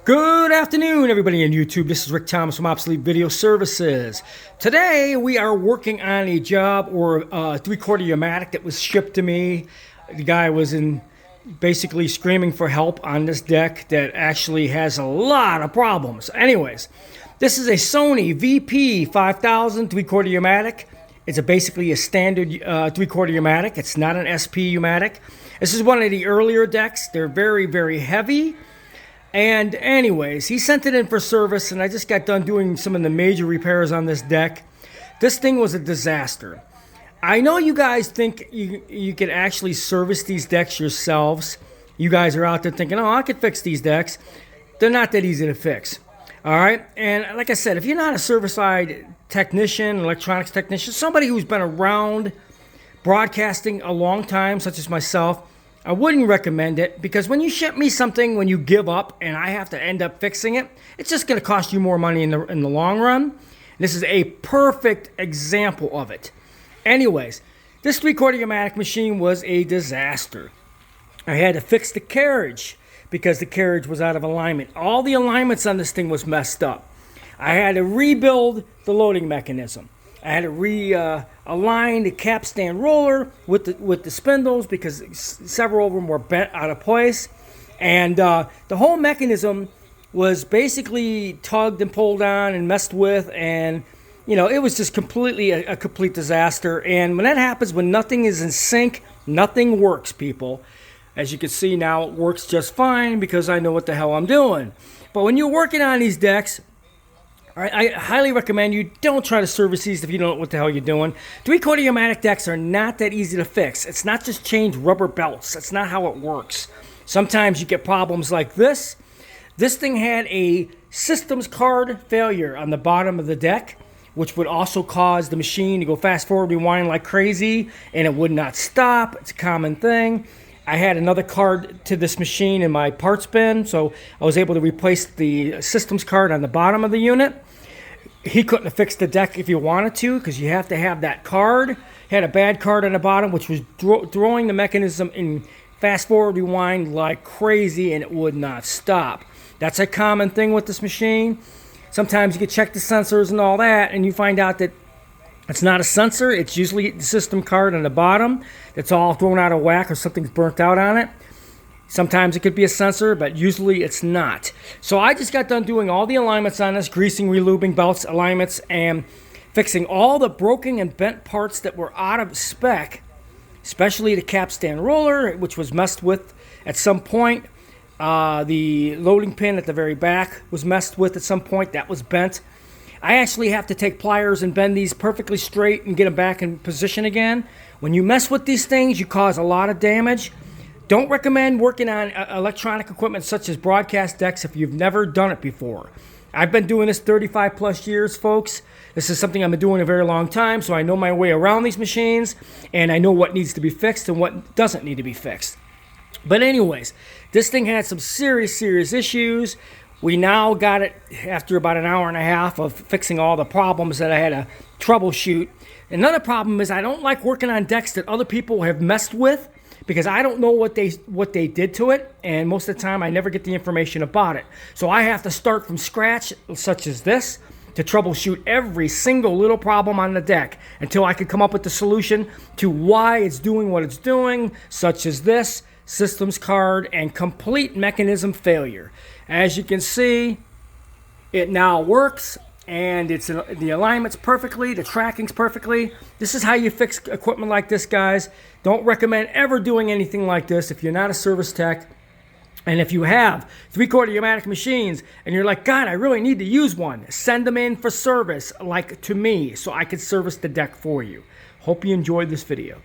Good afternoon, everybody on YouTube. This is Rick Thomas from Obsolete Video Services. Today, we are working on a job or a 3/4 pneumatic that was shipped to me. The guy was basically screaming for help on this deck that actually has a lot of problems. Anyways, this is a Sony Vp-5000 3/4 pneumatic. It's basically a standard 3/4 pneumatic. It's not an SP pneumatic. This is one of the earlier decks. They're very, very heavy. And anyways, he sent it in for service, and I just got done doing some of the major repairs on this deck. This thing was a disaster. I know you guys think you can actually service these decks yourselves. You guys are out there thinking, oh, I could fix these decks. They're not that easy to fix. All right? And like I said, if you're not a certified technician, electronics technician, somebody who's been around broadcasting a long time, such as myself, I wouldn't recommend it, because when you ship me something, when you give up and I have to end up fixing it, it's just going to cost you more money in the long run. This is a perfect example of it. Anyways, this 3/4 pneumatic machine was a disaster. I had to fix the carriage because the carriage was out of alignment. All the alignments on this thing was messed up. I had to rebuild the loading mechanism. I had to realign the capstan roller with the spindles because several of them were bent out of place. And the whole mechanism was basically tugged and pulled on and messed with. And, you know, it was just completely a complete disaster. And when that happens, when nothing is in sync, nothing works, people. As you can see now, it works just fine because I know what the hell I'm doing. But when you're working on these decks, I highly recommend you don't try to service these if you don't know what the hell you're doing. 3/4 pneumatic decks are not that easy to fix. It's not just change rubber belts. That's not how it works. Sometimes you get problems like this. This thing had a systems card failure on the bottom of the deck, which would also cause the machine to go fast forward, rewind like crazy, and it would not stop. It's a common thing. I had another card to this machine in my parts bin, so I was able to replace the systems card on the bottom of the unit. He couldn't have fixed the deck if he wanted to, because you have to have that card. He had a bad card on the bottom, which was throwing the mechanism in fast forward rewind like crazy, and it would not stop. That's a common thing with this machine. Sometimes you can check the sensors and all that, and you find out that it's not a sensor. It's usually the system card on the bottom that's all thrown out of whack or something's burnt out on it. Sometimes it could be a sensor, but usually it's not. So I just got done doing all the alignments on this, greasing, relubing, belts, alignments, and fixing all the broken and bent parts that were out of spec, especially the capstan roller, which was messed with at some point. The loading pin at the very back was messed with at some point. That was bent. I actually have to take pliers and bend these perfectly straight and get them back in position again. When you mess with these things, you cause a lot of damage. Don't recommend working on electronic equipment such as broadcast decks if you've never done it before. I've been doing this 35 plus years, folks. This is something I've been doing a very long time, so I know my way around these machines, and I know what needs to be fixed and what doesn't need to be fixed. But anyways, this thing had some serious issues. We now got it after about an hour and a half of fixing all the problems that I had to troubleshoot. Another problem is I don't like working on decks that other people have messed with, because I don't know what they did to it, and most of the time I never get the information about it. So I have to start from scratch, such as this, to troubleshoot every single little problem on the deck until I can come up with the solution to why it's doing what it's doing, such as this, systems card, and complete mechanism failure. As you can see, it now works, and it's the alignment's perfectly, the tracking's perfectly. This is how you fix equipment like this, guys. Don't recommend ever doing anything like this if you're not a service tech. And if you have 3/4 pneumatic machines and you're like, God, I really need to use one, send them in for service, like to me, so I can service the deck for you. Hope you enjoyed this video.